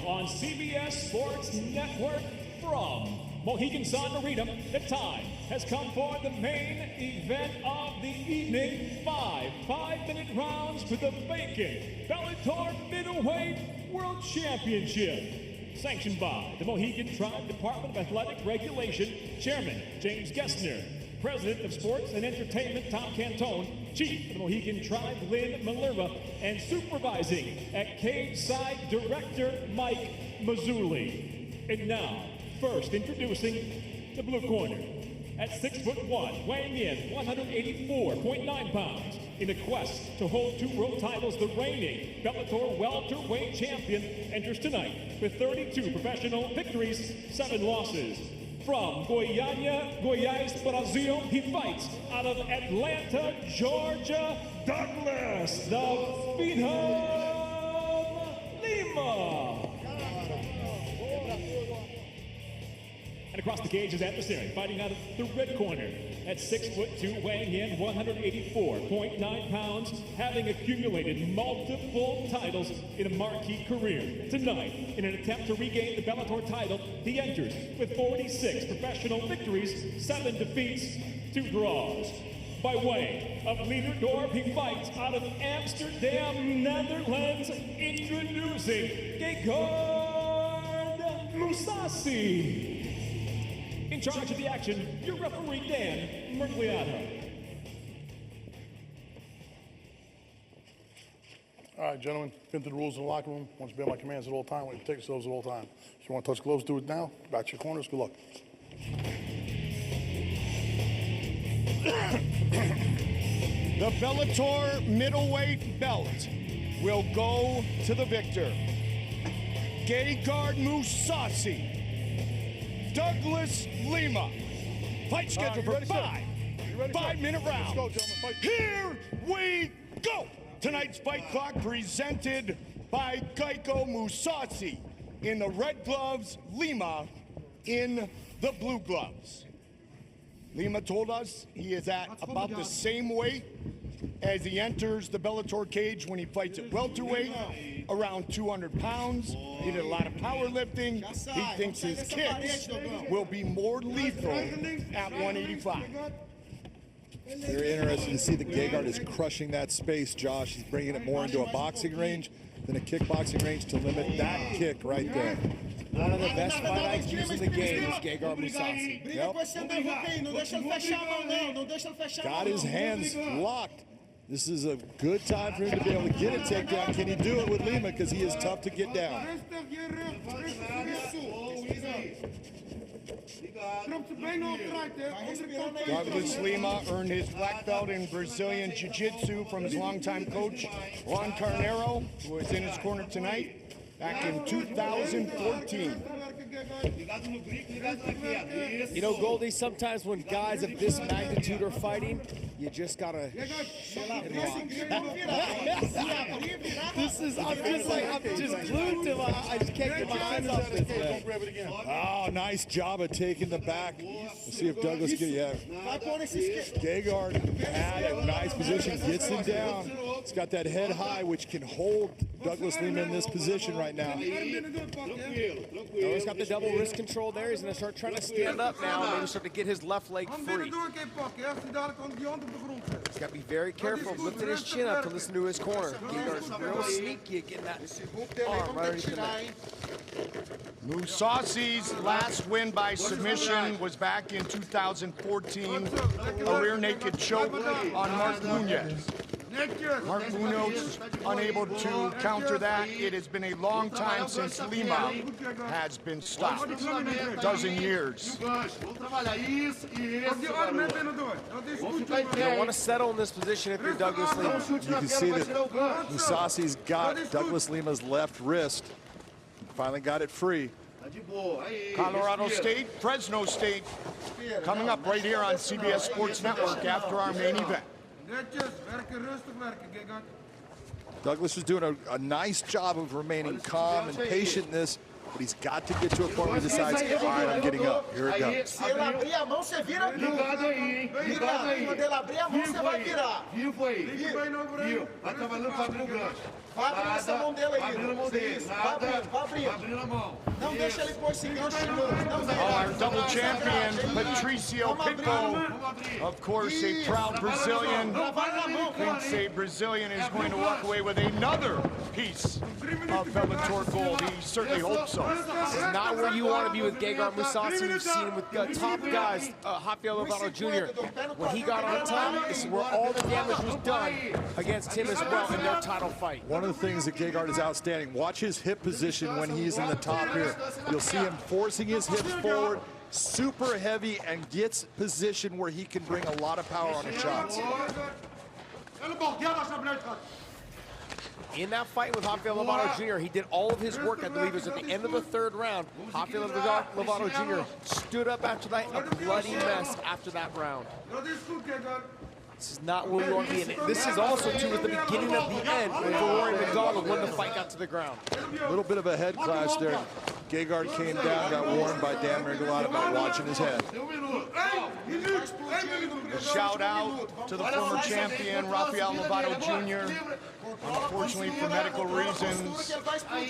on CBS Sports Network from Mohegan Sun Arena. The time has come for the main event of the evening. Five-minute rounds for the vacant Bellator Middleweight World Championship. Sanctioned by the Mohegan Tribe Department of Athletic Regulation, Chairman James Gessner, President of Sports and Entertainment Tom Cantone, Chief of the Mohegan Tribe Lynn Malerva, and supervising at cage side Director Mike Mazzulli. And now, first introducing the blue corner. At 6'1", weighing in 184.9 pounds, in a quest to hold 2 world titles, the reigning Bellator welterweight champion enters tonight with 32 professional victories, 7 losses. From Goiânia, Goiás, Brazil, he fights out of Atlanta, Georgia, Douglas Lima. And across the cage, his adversary, fighting out of the red corner at 6'2", weighing in 184.9 pounds, having accumulated multiple titles in a marquee career. Tonight, in an attempt to regain the Bellator title, he enters with 46 professional victories, 7 defeats, 2 draws. By way of Leiderdorp, he fights out of Amsterdam, Netherlands, introducing Gegard Mousasi. In charge of the action, your referee, Dan Mergliato. All right, gentlemen, been through the rules of the locker room. Want you to be on my commands at all time. Want you to protect yourselves at all time. If you want to touch gloves, do it now. Back to your corners. Good luck. The Bellator middleweight belt will go to the victor, Gegard Mousasi. Douglas Lima. Fight scheduled for 5-minute rounds. Let's go, gentlemen. Fight. Here we go. Tonight's fight clock presented by Gegard Mousasi in the red gloves, Lima in the blue gloves. Lima told us he is at about the same weight as he enters the Bellator cage when he fights at welterweight, around 200 pounds. He did a lot of powerlifting. He thinks his kicks will be more lethal at 185. Very interesting to see that Gegard is crushing that space, Josh. He's bringing it more into a boxing range than a kickboxing range to limit that kick right there. One of the best fight IQs in the game is Gegard Mousasi. Yep. Got his hands locked. This is a good time for him to be able to get a takedown. Can he do it with Lima? Because he is tough to get down. Douglas Lima earned his black belt in Brazilian Jiu-Jitsu from his longtime coach, Juan Carneiro, who is in his corner tonight, back in 2014. You know, Goldie, sometimes when guys of this magnitude are fighting, you just gotta shut up and watch. I'm just glued to I just can't get my eyes off this man. Oh, nice job of taking the back. Let's see if Douglas can, Gegard at a nice position, gets him down. He's got that head high, which can hold Douglas Lima in this position right now. He's got the double wrist control there. He's gonna start trying to stand up now, maybe start to get his left leg free. He's got to be very careful lifting his chin up to listen to his corner. Gegard's real sneaky at getting that arm right underneath the neck. Mousasi's last win by submission was back in 2014, a rear naked choke on Mark Munoz. Mark Munoz unable to counter that. It has been a long time since Lima has been stopped. A dozen years. You don't want to settle in this position if you're Douglas Lima. You can see that Mousasi's got Douglas Lima's left wrist. Finally got it free. Colorado State, Fresno State, coming up right here on CBS Sports Network after our main event. Douglas is doing a nice job of remaining calm and patient in this, but he's got to get to a point where he decides, all right, I'm getting up. Here it goes. Se ele abrir a mão, você vira tudo. Quando ele abrir a mão, você vai virar. Viu, foi? Viu. Vai trabalhando, vai abrindo o gancho. Vai abrir essa mão dele aí. Abrindo a mão dele. Vai abrir frio. Não deixa ele pôr esse gancho de novo. Não deixa. Our double champion, Patricio Pitbull, of course, a proud Brazilian, thinks a Brazilian is going to walk away with another piece of Bellator gold. He certainly hopes so. This is not where you want to be with Gegard Mousasi. We've seen him with top guys, Rafael Lovato Jr. When he got on top, this is where all the damage was done against him as well in their title fight. One of the things that Gegard is outstanding, watch his hip position when he's in the top here. You'll see him forcing his hips forward, super heavy, and gets position where he can bring a lot of power on his shots. In that fight with Rafael Lovato Jr., he did all of his work. I believe it was at the end of the third round. Rafael Lovato Jr. stood up after that, a bloody mess after that round. This is not where we want to be in it. This is also, too, at the beginning of the end for Rory McDonald when the fight got to the ground. A little bit of a head clash there. Gegard came down, got warned by Dan Regalado about watching his head. A shout out to the former champion, Rafael Lovato Jr. Unfortunately, for medical reasons,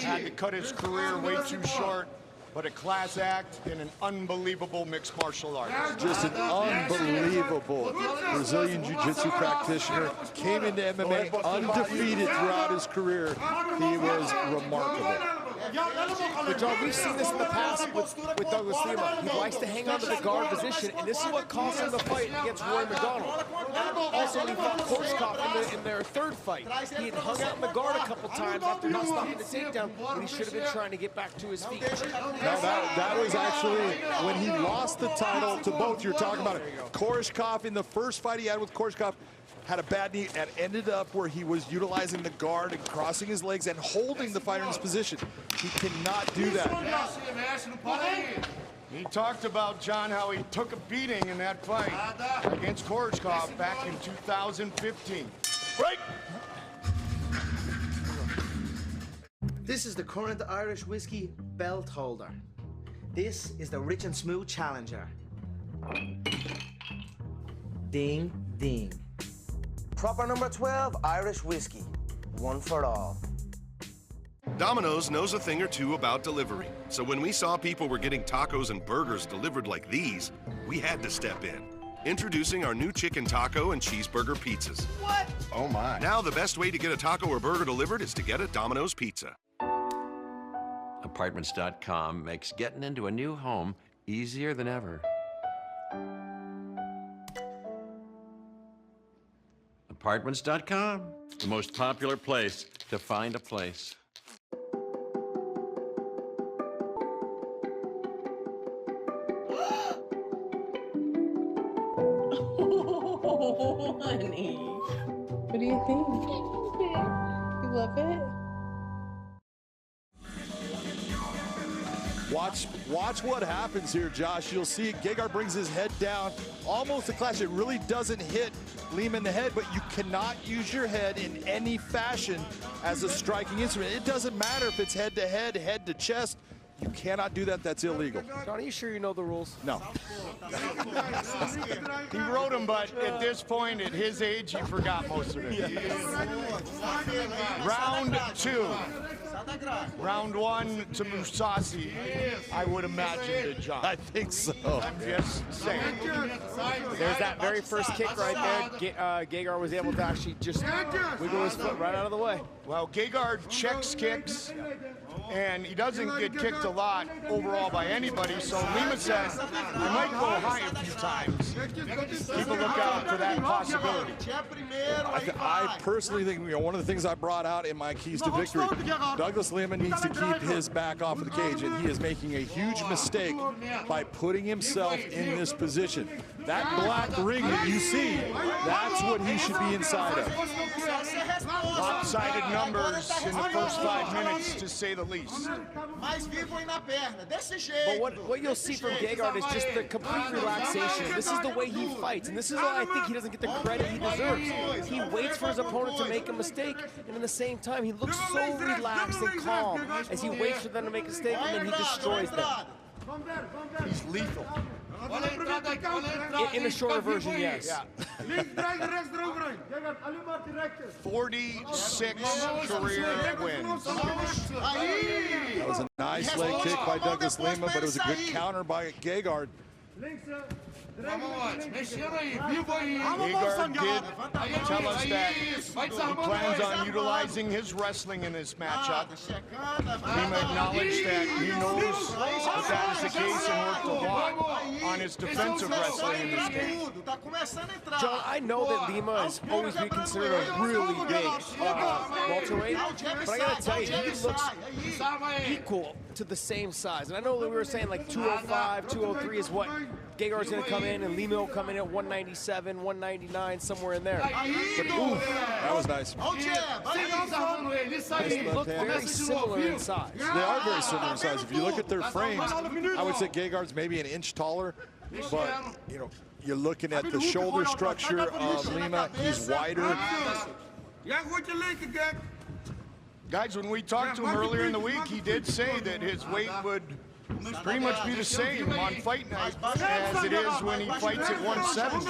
had to cut his career way too short. But a class act in an unbelievable mixed martial art. Just an unbelievable Brazilian Jiu-Jitsu practitioner. Came into MMA undefeated throughout his career. He was remarkable. But John, we've seen this in the past with Douglas Lima. He likes to hang on to the guard position, and this is what cost him the fight against Rory McDonald. Also, when he fought Korshkov in their third fight, he had hung out in the guard a couple times after not stopping the takedown, when he should have been trying to get back to his feet. No, that was actually when he lost the title to both. You're talking about it. Korshkov, in the first fight he had with Korshkov, had a bad knee and ended up where he was utilizing the guard and crossing his legs and holding the fighter in his position. He cannot do that. He talked about, John, how he took a beating in that fight against Korshkov back in 2015. Break! This is the current Irish whiskey belt holder. This is the Rich and Smooth Challenger. Ding, ding. Proper number 12 Irish whiskey. One for all. Domino's knows a thing or two about delivery. So when we saw people were getting tacos and burgers delivered like these, we had to step in. Introducing our new chicken taco and cheeseburger pizzas. What? Oh my. Now the best way to get a taco or burger delivered is to get a Domino's pizza. Apartments.com makes getting into a new home easier than ever. Apartments.com, the most popular place to find a place. Oh, honey. What do you think? You love it? Watch what happens here, Josh. You'll see Gegard brings his head down, almost a clash. It really doesn't hit Lima in the head, but you cannot use your head in any fashion as a striking instrument. It doesn't matter if it's head to head, head to chest. You cannot do that. That's illegal. John, are you sure you know the rules? No. He wrote them, but at this point, at his age, he forgot most of it. Round two. Round one to Mousasi, I would imagine, to John. I think so. I'm just saying. There's that very first kick right there. Gegard was able to actually just wiggle his foot right out of the way. Well, Gegard checks kicks, and he doesn't get kicked a lot overall by anybody, so Lima said, I might go high a few times. Keep a lookout for that possibility. I personally think, one of the things I brought out in my keys to victory, Douglas Lima needs to keep his back off of the cage, and he is making a huge mistake by putting himself in this position. That black ring that you see, that's what he should be inside of. Lopsided numbers in the first 5 minutes, to say the least. But what you'll see from Gegard is just the complete relaxation. This is the way he fights, and this is why I think he doesn't get the credit he deserves. He waits for his opponent to make a mistake, and at the same time, he looks so relaxed and calm as he waits for them to make a mistake, and then he destroys them. He's lethal. In a shorter version, yes. Yeah. 46 career wins. That was a nice leg kick by Douglas Lima, but it was a good counter by Gegard. Gegard did tell us that he plans on utilizing his wrestling in this matchup. Lima acknowledged that he knows that is the case and worked a lot on his defensive wrestling in this game. John, I know that Lima has always been considered a really big welterweight, but I gotta tell you, he looks equal to the same size. And I know that we were saying like 205, 203 is what Gegard's gonna come in, and Lima will come in at 197, 199, somewhere in there. But ooh, that was nice. They look very similar in size. They are very similar in size. If you look at their frames, I would say Gegard's maybe an inch taller, but you know, you're looking at the shoulder structure of Lima. He's wider. Guys, when we talked to him earlier in the week, he did say that his weight would pretty much be the same on fight night as it is when he fights at 170.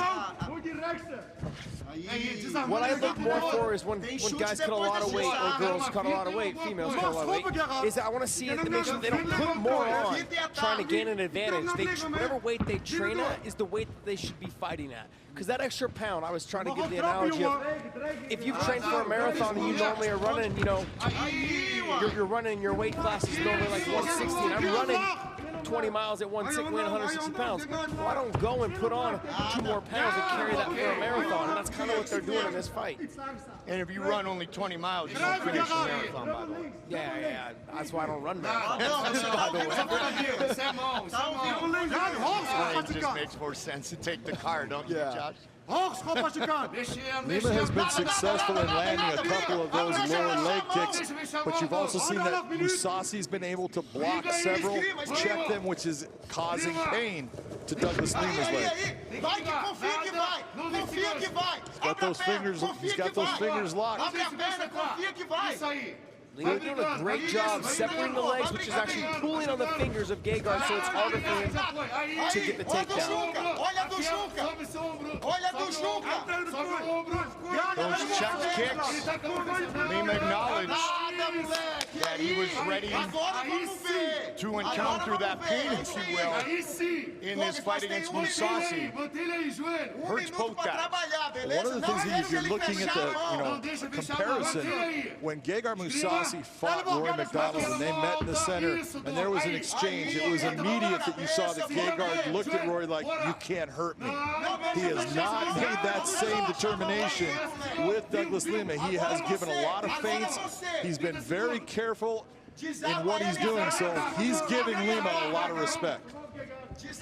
What I look more for is when guys cut a lot of weight, or girls cut a lot of weight, females cut a lot of weight, is that I want to see it to make sure they don't put more on trying to gain an advantage. Whatever weight they train at is the weight that they should be fighting at. Because that extra pound, I was trying to give the analogy of, if you've trained for a marathon and you normally are running, you know, you're running, your weight class is normally like 160, and I'm running 20 miles at 160 pounds. Well, I don't go and put on 2 more pounds and carry that for a marathon, and that's kind of what they're doing in this fight. And if you run only 20 miles, you don't finish the marathon, by the way. Yeah, that's why I don't run marathons, by the way. It just makes more sense to take the car, don't you, Josh? Lima has been successful in landing a couple of those lower leg kicks, but you've also seen that Mousasi's been able to block several, check them, which is causing pain to Douglas Lima's leg. He's got those fingers locked. Lima doing a great job separating the legs, which is actually pulling on the fingers of Gegard, so it's harder for him to get the takedown. Those check kicks, Lima acknowledged that he was ready to encounter that pain, if you will, in this fight against Mousasi. Hurts both guys. One of the things that if you're looking at the comparison, when Gegard Mousasi fought Rory McDonald and they met in the center and there was an exchange, it was immediate that you saw that Gegard looked at Rory like, you can't hurt me. He has not made that same determination with Douglas Lima. He has given a lot of feints. He's been very careful in what he's doing, so he's giving Lima a lot of respect. He just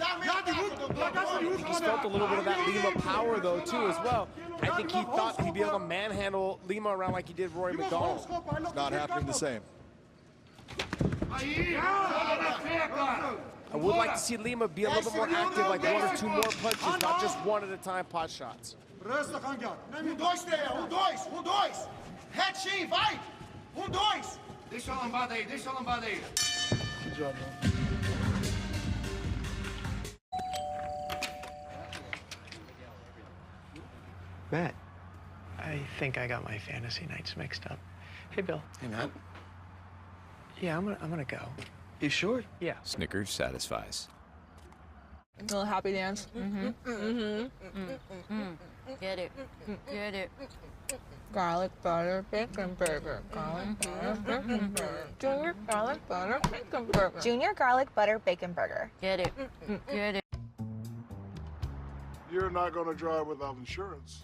felt a little bit of that Lima power, though, too, as well. I think he thought he'd be able to manhandle Lima around like he did Rory McDonald. It's not happening the same. I would like to see Lima be a little bit more active, like 1 or 2 more punches, not just 1 at a time pot shots. Retinho, vai! 2. Deixa a lambada aí, deixa a lambada aí. Good job, man. Matt, I think I got my fantasy nights mixed up. Hey, Bill. Hey, Matt. Yeah, I'm gonna go. You sure? Yeah. Snickers satisfies. A little happy dance. Get it. Get it. Garlic butter bacon burger. Garlic butter bacon burger. Junior garlic butter bacon burger. Junior garlic butter bacon burger. Get it. Get it. You're not going to drive without insurance.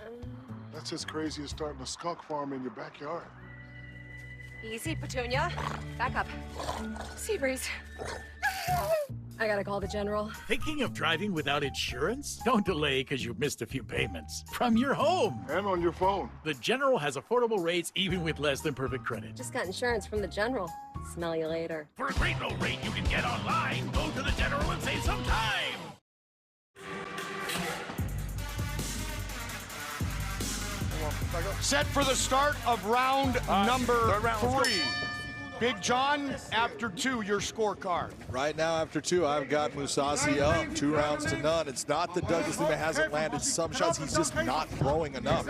That's as crazy as starting a skunk farm in your backyard. Easy, Petunia. Back up. Sea breeze. I gotta call the general. Thinking of driving without insurance? Don't delay because you've missed a few payments. From your home. And on your phone. The General has affordable rates even with less than perfect credit. Just got insurance from the general. Smell you later. For a great low rate you can get online, go to the General and save some time. Set for the start of round number 3. Big John, after 2, your scorecard. Right now, after 2, I've got Mousasi up 2 rounds to none. It's not that Douglas Lima hasn't landed some shots. He's just not throwing enough.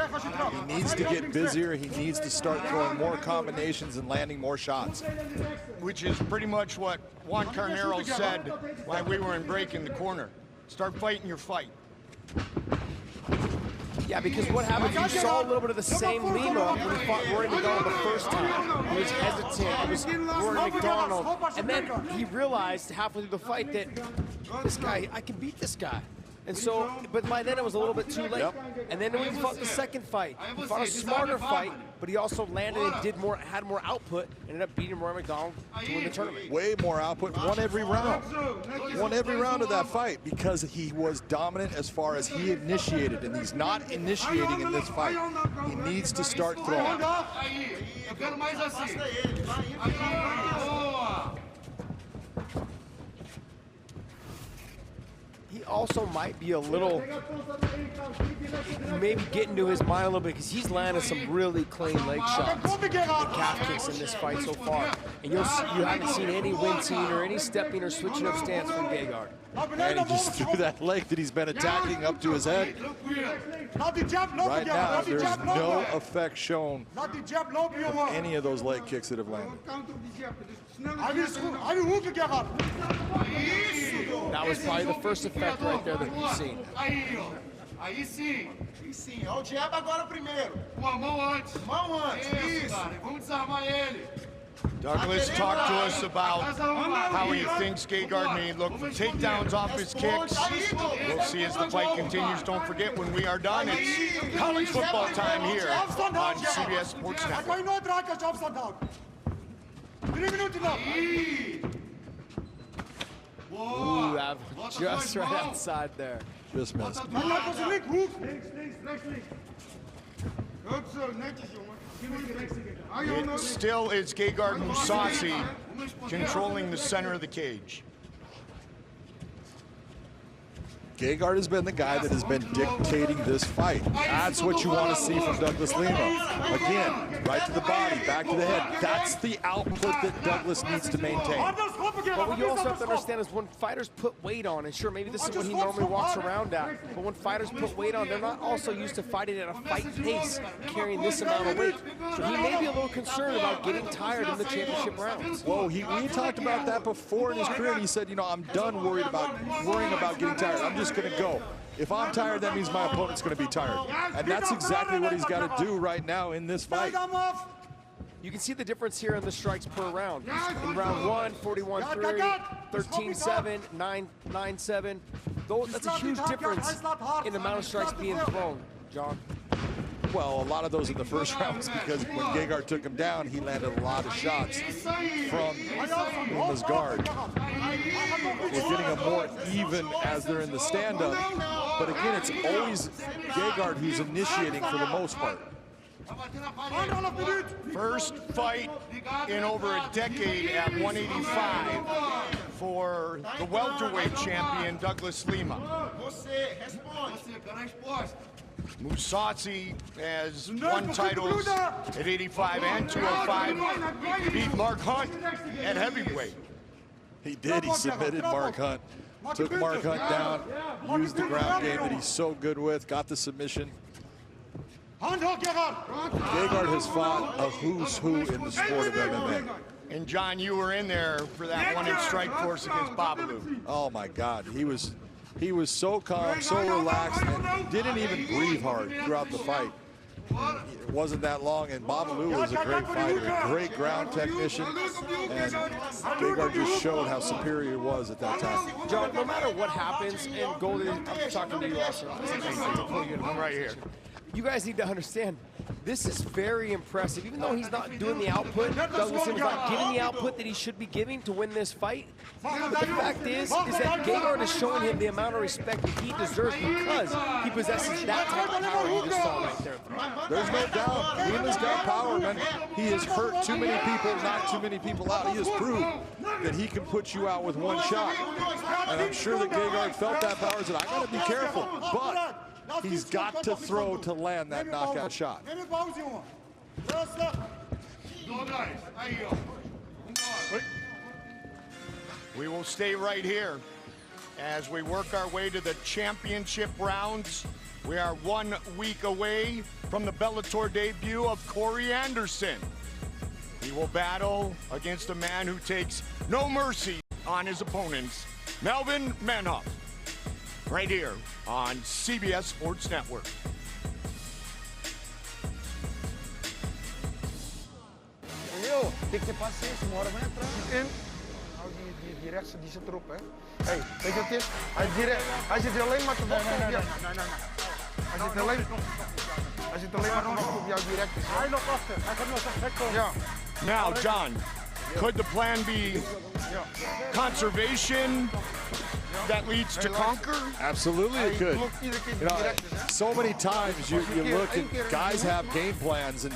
He needs to get busier. He needs to start throwing more combinations and landing more shots. Which is pretty much what Juan Carnero said while we were in break in the corner. Start fighting your fight. Yeah, because what happened, you saw a little bit of the same Lima when he fought Rory McDonald the first time. He was hesitant, it was Rory McDonald. And then he realized halfway through the fight that this guy, I can beat this guy. And so, but by then it was a little bit too late. And then when he fought the second fight, he fought a smarter fight, but he also landed and had more output, ended up beating Rory McDonald to win the tournament. Way more output, won every round. Won every round of that fight because he was dominant as far as he initiated, and he's not initiating in this fight. He needs to start throwing. He also might be a little, maybe getting to his mind a little bit because he's landed some really clean leg shots and calf kicks in this fight so far. And you haven't seen any wincing or any stepping or switching up stance from Gegard. And he just threw that leg that he's been attacking up to his head. Right now, there's no effect shown of any of those leg kicks that have landed. That was probably the first effect right there that we've seen. Aí sim. Olha o jab agora primeiro. Uma mão antes. Mão antes. Isso. Vamos desarmar ele. Douglas talked to us about how he thinks Gegard may look for takedowns off his kicks. We'll see as the fight continues. Don't forget, when we are done, it's college football time here on CBS Sports Network. Ooh, that just right outside there. Just missed. It still is Gegard Mousasi controlling the center of the cage. Gegard has been the guy that has been dictating this fight. That's what you want to see from Douglas Lima. Again, right to the body, back to the head. That's the output that Douglas needs to maintain. But what you also have to understand is when fighters put weight on, and sure, maybe this is what he normally walks around at, but when fighters put weight on, they're not also used to fighting at a fight pace, carrying this amount of weight. So he may be a little concerned about getting tired in the championship rounds. Whoa, we talked about that before in his career, and he said, you know, I'm done worrying about getting tired. I'm just going to go. If I'm tired, that means my opponent's going to be tired. And that's exactly what he's got to do right now in this fight. You can see the difference here in the strikes per round. In round 1, 41-3, 13-7, 9-7. That's a huge difference in the amount of strikes being thrown, John. Well, a lot of those in the first rounds because when Gegard took him down, he landed a lot of shots from Lima's guard. We're getting them more even as they're in the stand-up. But again, it's always Gegard who's initiating for the most part. First fight in over a decade at 185 for the welterweight champion Douglas Lima. Mousasi has won titles at 85 and 205. Beat Mark Hunt at heavyweight. He did. He submitted Mark Hunt. Took Mark Hunt down, used the ground game that he's so good with, got the submission. Gegard has fought a who's who in the sport of MMA. And John, you were in there for that one-inch strike force against Babalu. Oh my God, he was so calm, so relaxed, and didn't even breathe hard throughout the fight. It wasn't that long, and Babalu was a great fighter, a great ground technician, and Gegard just showed how superior he was at that time. John, no matter what happens, and Goldie, I'm talking to you also. I'm right here. You guys need to understand, this is very impressive. Even though he's not doing the output, Douglas Lima's not giving the output that he should be giving to win this fight. But the fact is that Gegard is showing him the amount of respect that he deserves because he possesses that type of power you just saw right there. There's no doubt. Lima's got power, man. He has hurt too many people, knocked too many people out. He has proved that he can put you out with one shot. And I'm sure that Gegard felt that power and said, I got to be careful. But he's got to throw to land that knockout shot. We will stay right here as we work our way to the championship rounds. We are 1 week away from the Bellator debut of Corey Anderson. He will battle against a man who takes no mercy on his opponents, Melvin Manhoff, right here on CBS Sports Network. Entendeu? Tem que ter paciência, uma hora vai entrar. Direct die zit erop, hè? Hey, weet je wat het is? Hij zit alleen maar te wachten op jou. Nee. Hij zit alleen maar te wachten op jou direct. Hij nog achter. Hij gaat nog weg komen. Ja. Now, John, could the plan be conservation that leads to conquer? Absolutely it could. You know, so many times you look and guys have game plans and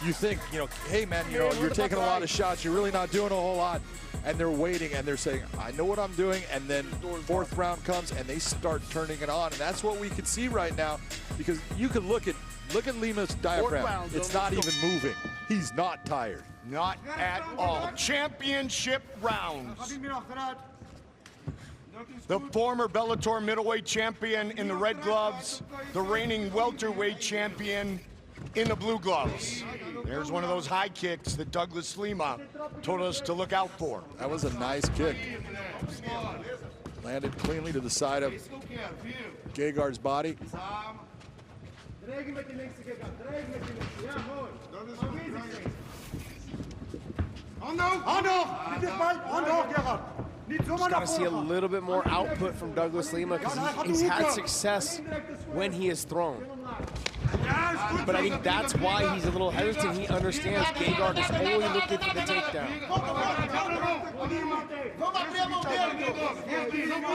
you think, you know, hey man, you know, you're taking a lot of shots, you're really not doing a whole lot. And they're waiting and they're saying, I know what I'm doing. And then fourth round comes and they start turning it on. And that's what we can see right now, because you can look at Lima's diaphragm. It's not even moving. He's not tired. Not at all. Championship rounds. The former Bellator middleweight champion in the red gloves, the reigning welterweight champion in the blue gloves. There's one of those high kicks that Douglas Lima told us to look out for. That was a nice kick. Landed cleanly to the side of Gegard's body. Just got to see a little bit more output from Douglas Lima, because he's had success when he is thrown. But I think that's why he's a little hesitant. He understands Gegard is only looking for the takedown.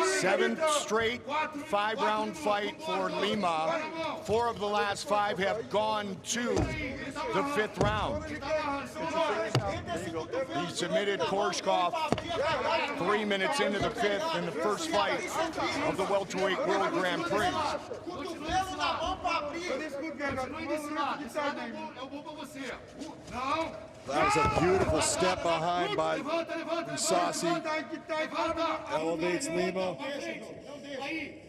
Seventh straight 5-round fight for Lima. 4 of the last 5 have gone to the 5th round. He submitted Korshkov 3 minutes into the 5th in the first fight of the welterweight World Grand Prix. That was a beautiful step behind by Mousasi. Elevates Lima.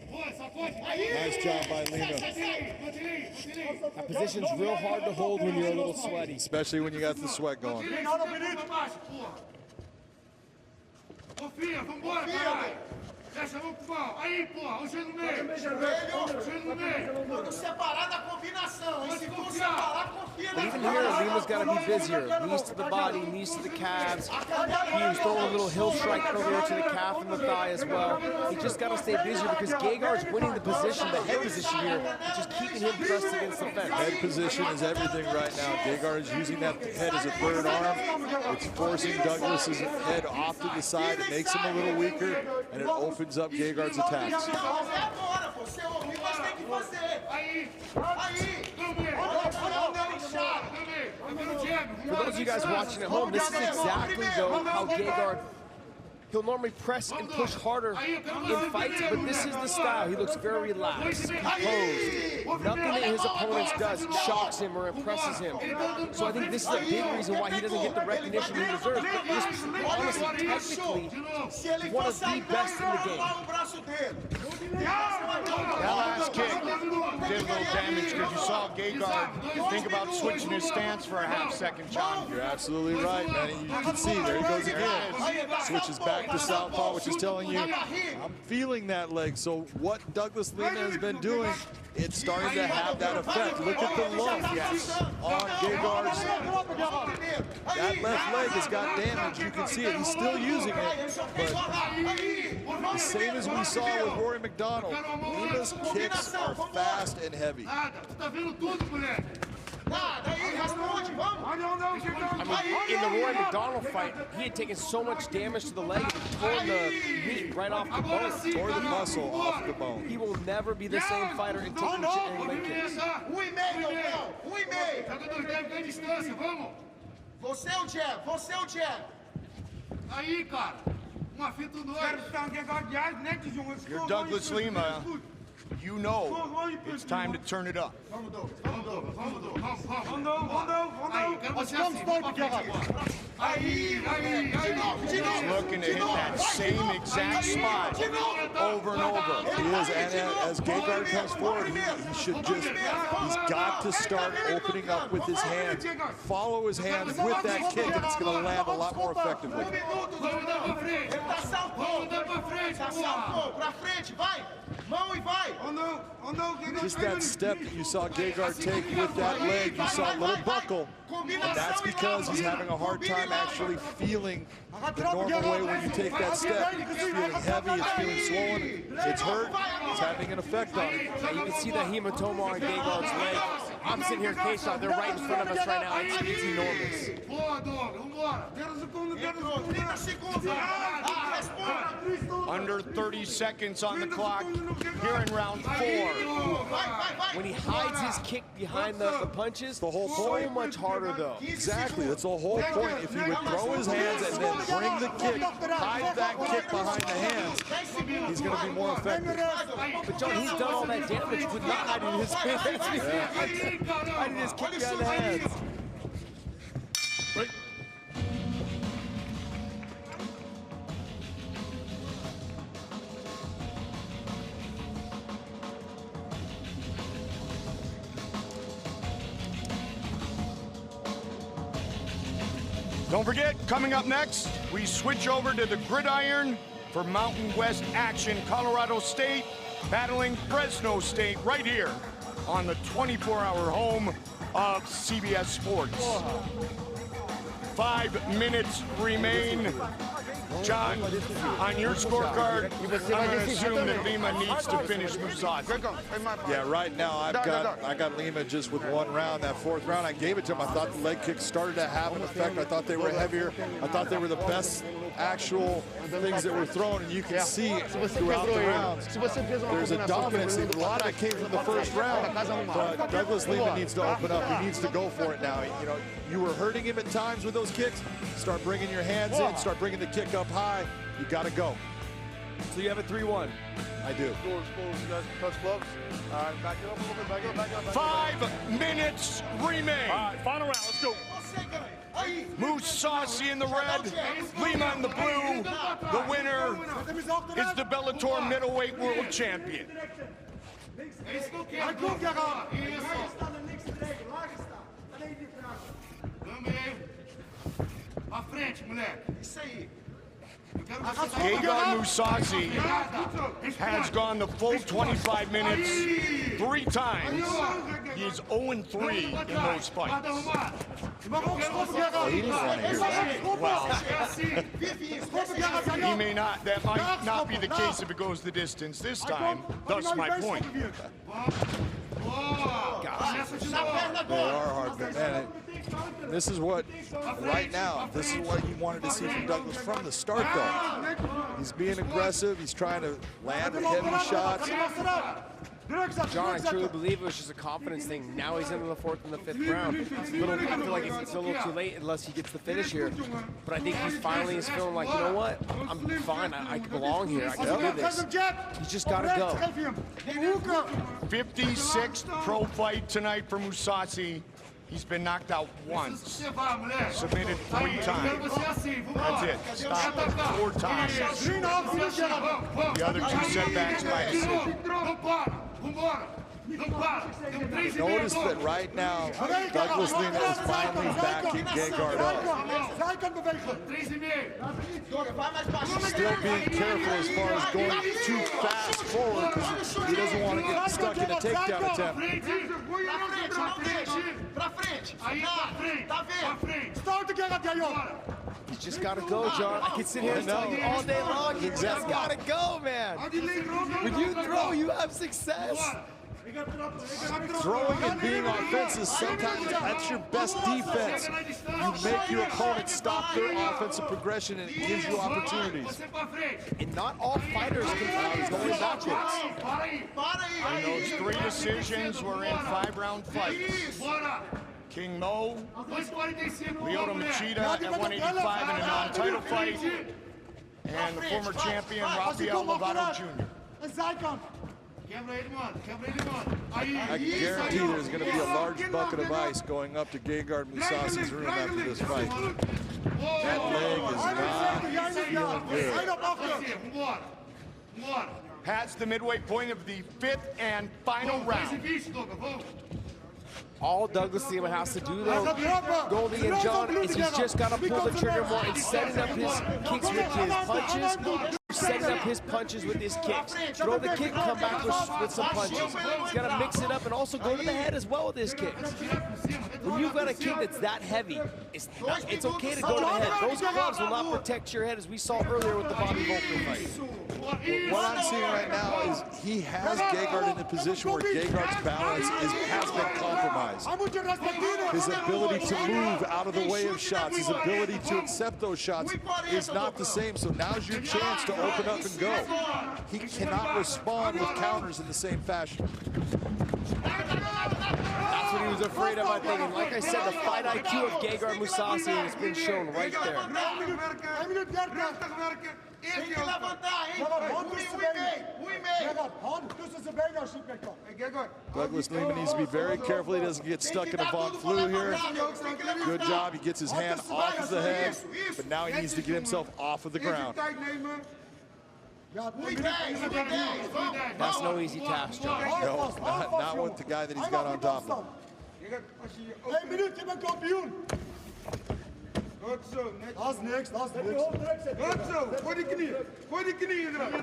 Nice job by Lima. That position's real hard to hold when you're a little sweaty. Especially when you got the sweat going. Deixa, vamos pro pau. Aí, porra, o joelho no meio. Quando separar da combinação. E se for separar, confia But even here, Lima's got to be busier. Knees to the body, knees to the calves. He was throwing a little heel strike earlier to the calf and the thigh as well. He just got to stay busier, because Gegard's winning the position, the head position here, just keeping him pressed against the fence. Head position is everything right now. Gegard is using that head as a third arm. It's forcing Douglas's head off to the side. It makes him a little weaker, and it opens up Gegard's attacks. For those of you guys watching at home, this is exactly, though, how Gegard, he'll normally press and push harder in fights, but this is the style. He looks very relaxed, composed. Nothing that his opponents does shocks him or impresses him. So I think this is a big reason why he doesn't get the recognition he deserves. But this, honestly, technically, one of the best in the game. That last kick did a little damage, because you saw Gegard think about switching his stance for a half-second, John. You're absolutely right, man. You can see, there he goes again. Switches back to southpaw, which is telling you, I'm feeling that leg. So what Douglas Lima has been doing, it's starting to have that effect. Look at the lump on Gegard's. That left leg has got damage. You can see it. He's still using it. But the same as we saw with Rory McDonald, Lima's kicks are fast and heavy. I mean, in the Roy McDonald fight, he had taken so much damage to the leg and torn the meat right off the bone. Tore the muscle off the bone. He will never be the same fighter in taking leg kicks. Você é o jab, você é o jab. Aí, cara. Uma fita no olho. You're Douglas Lima. you know it's time to turn it up. He's looking to hit that same exact spot over and over. He is, and as Gegard comes forward, he's got to start opening up with his hands. Follow his hands with that kick, and it's going to land a lot more effectively. Just that step that you saw Gegard take with that leg, you saw a little buckle, and that's because he's having a hard time actually feeling the normal way when you take that step. It's feeling heavy, it's feeling swollen, it's hurt, it's having an effect on it. You can see the hematoma on Gegard's leg. I'm sitting here in case shot, they're right in front of us right now. It's enormous. Under 30 seconds on the clock here in round 4. When he hides his kick behind the punches, the whole point. So much harder though. Exactly, that's the whole point. If he would throw his hands and then bring the kick, hide that kick behind the hands, he's going to be more effective. But John, he's done all that damage with not hiding his hands. Hiding his kick behind the hands. Right. Don't forget, coming up next, we switch over to the gridiron for Mountain West action. Colorado State battling Fresno State right here on the 24-hour home of CBS Sports. 5 minutes remain. John, on your scorecard, I'm going to assume that Lima needs to finish Mousasi. Yeah, right now I got Lima just with 1 round. That 4th round, I gave it to him. I thought the leg kicks started to have an effect. I thought they were heavier. I thought they were the best actual things that were thrown, and you can see throughout the rounds there's a dominance. A lot of it came from the 1st round, but Douglas Lima needs to open up. He needs to go for it now. You know, you were hurting him at times with those kicks. Start bringing your hands in, start bringing the kick up high. You got to go. So you have a 3-1. I do. Touch gloves. All right, back it up a little bit, back up. 5 minutes remain. All right, final round, let's go. Mousasi in the red, Lima in the blue. The winner is the Bellator middleweight world champion. Gegard Mousasi has gone the full 25 minutes 3 times. He is 0-3 in those fights. Oh, he didn't want to hear that. Well, he may not. That might not be the case if it goes the distance this time. Thus my point. They are hard, but man, this is what, right now, this is what you wanted to see from Douglas from the start, though. He's being aggressive. He's trying to land heavy shots. John, I truly believe it was just a confidence thing. Now he's into the 4th and the 5th round. I feel like it's a little too late unless he gets the finish here. But I think he finally is feeling like, you know what? I'm fine. I belong here. I can do this. He's just got to go. 56th pro fight tonight for Mousasi. He's been knocked out once. Submitted 3 times. That's it. Stopped 4 times. The other 2 setbacks by decision. Notice that right now, Douglas Lima is finally backing Gegard up. Still being careful as far as going too fast forward because he doesn't want to get stuck in a takedown attempt. He's just got to go, John. I can sit here and tell you all day long. You just got to go, man. When you throw, you have success. Throwing and being offensive, sometimes that's your best defense. You make your opponent stop their offensive progression and it gives you opportunities. And not all fighters can going backwards. And those 3 decisions were in 5-round fights. King Mo, Lyoto Machida at 185 in a non-title fight, and the former champion Rafael Lovato Jr. I can guarantee there's going to be a large bucket of ice going up to Gegard Mousasi's room after this fight. That leg is not feeling good. Has the midway point of the 5th and final round. All Douglas Lima has to do, though, Goldie and John, is he's just got to pull the trigger more and setting up his kicks with his punches, setting up his punches with his kicks. Throw the kick, come back with some punches. He's got to mix it up and also go to the head as well with his kicks. When you've got a kick that's that heavy, it's okay to go to the head. Those gloves will not protect your head, as we saw earlier with the Bobby Volker fight. What I'm seeing right now is he has Gegard in a position where Gegard's balance has been compromised. His ability to move out of the way of shots, his ability to accept those shots is not the same. So now's your chance to open up and go. He cannot respond with counters in the same fashion. That's what he was afraid of, I think. And like I said, the fight IQ of Gegard Mousasi has been shown right there. Douglas Lima needs to be very careful he doesn't get stuck in a Von Flue here. Good job, he gets his hand off of the head, but now he needs to get himself off of the ground. That's no easy task, John. No, not with the guy that he's got on top of him.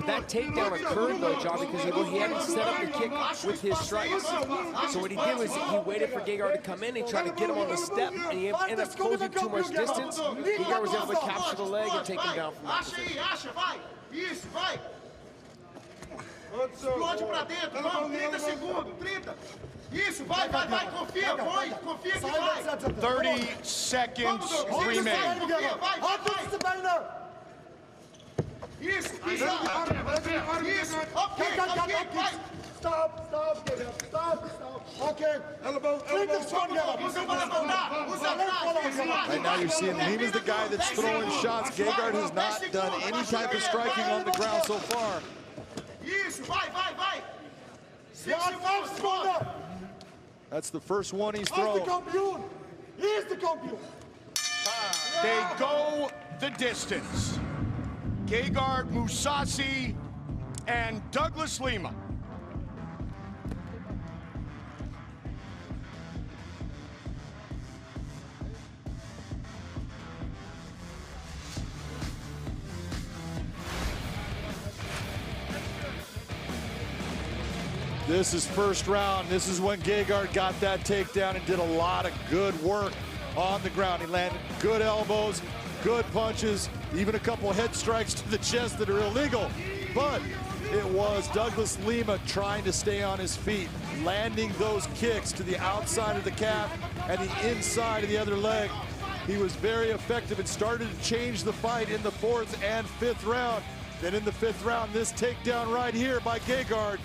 That takedown occurred, though, John, because he hadn't set up the kick with his strikes. So what he did was he waited for Gegard to come in and try to get him on the step, and he ended up closing too much distance. Gegard was able to capture the leg and take him down from that position. Explode pra dentro, vamos, 30 segundos, 30. Isso, vai, confia, confia que vai. 30 seconds remain. Isso, isso, ok, vai. Stop, okay. Elbow. Right now you're seeing Lima's the guy that's throwing shots. Gegard has not done any type of striking on the ground so far. Isso, vai. That's the first one he's thrown. They go the distance. Gegard Mousasi and Douglas Lima. This is first round. This is when Gegard got that takedown and did a lot of good work on the ground. He landed good elbows, good punches, even a couple head strikes to the chest that are illegal. But it was Douglas Lima trying to stay on his feet, landing those kicks to the outside of the calf and the inside of the other leg. He was very effective and started to change the fight in the 4th and 5th round. Then in the 5th round, this takedown right here by Gegard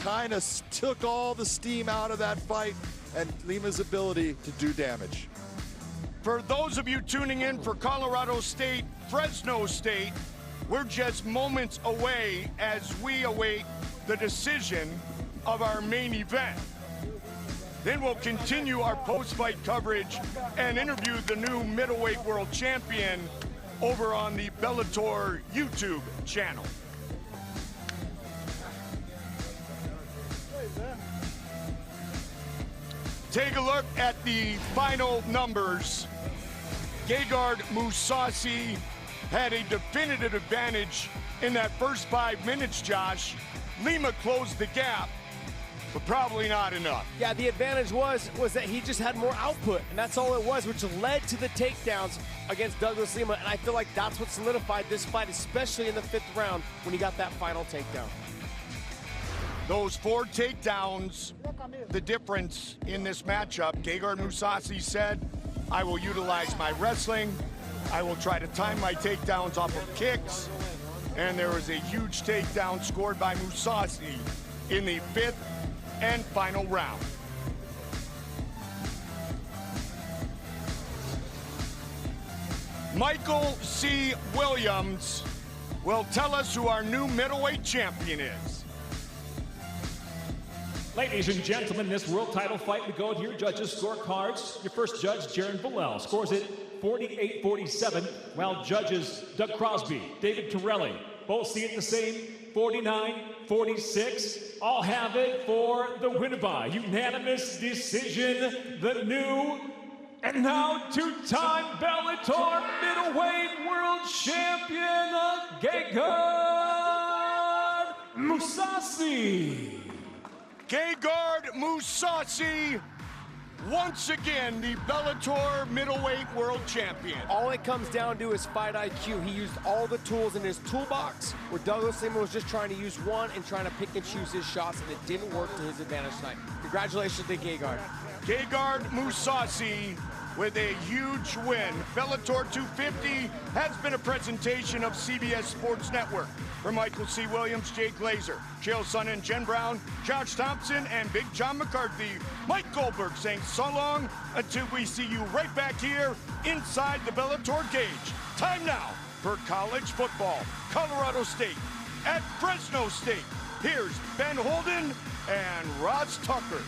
kind of took all the steam out of that fight and Lima's ability to do damage. For those of you tuning in for Colorado State, Fresno State, we're just moments away as we await the decision of our main event. Then we'll continue our post-fight coverage and interview the new middleweight world champion over on the Bellator YouTube channel. Take a look at the final numbers. Gegard Mousasi had a definitive advantage in that first 5 minutes, Josh. Lima closed the gap, but probably not enough. Yeah, the advantage was that he just had more output, and that's all it was, which led to the takedowns against Douglas Lima, and I feel like that's what solidified this fight, especially in the 5th round when he got that final takedown. Those 4 takedowns, the difference in this matchup. Gegard Mousasi said, I will utilize my wrestling. I will try to time my takedowns off of kicks. And there was a huge takedown scored by Mousasi in the 5th and final round. Michael C. Williams will tell us who our new middleweight champion is. Ladies and gentlemen, this world title fight, we go to your judges' scorecards. Your first judge, Jaron Villel, scores it 48-47, while judges Doug Crosby, David Torelli, both see it the same, 49-46. All have it for the winner by unanimous decision, the new and now two-time Bellator middleweight world champion, Gegard Mousasi. Gegard Mousasi, once again, the Bellator middleweight world champion. All it comes down to is fight IQ. He used all the tools in his toolbox, where Douglas Lima was just trying to use one and trying to pick and choose his shots, and it didn't work to his advantage tonight. Congratulations to Gegard. Gegard Mousasi with a huge win. Bellator 250 has been a presentation of CBS Sports Network. For Michael C. Williams, Jay Glazer, Chael Sonnen, Jen Brown, Josh Thompson, and Big John McCarthy, Mike Goldberg saying so long until we see you right back here inside the Bellator cage. Time now for college football. Colorado State at Fresno State. Here's Ben Holden and Ross Tucker.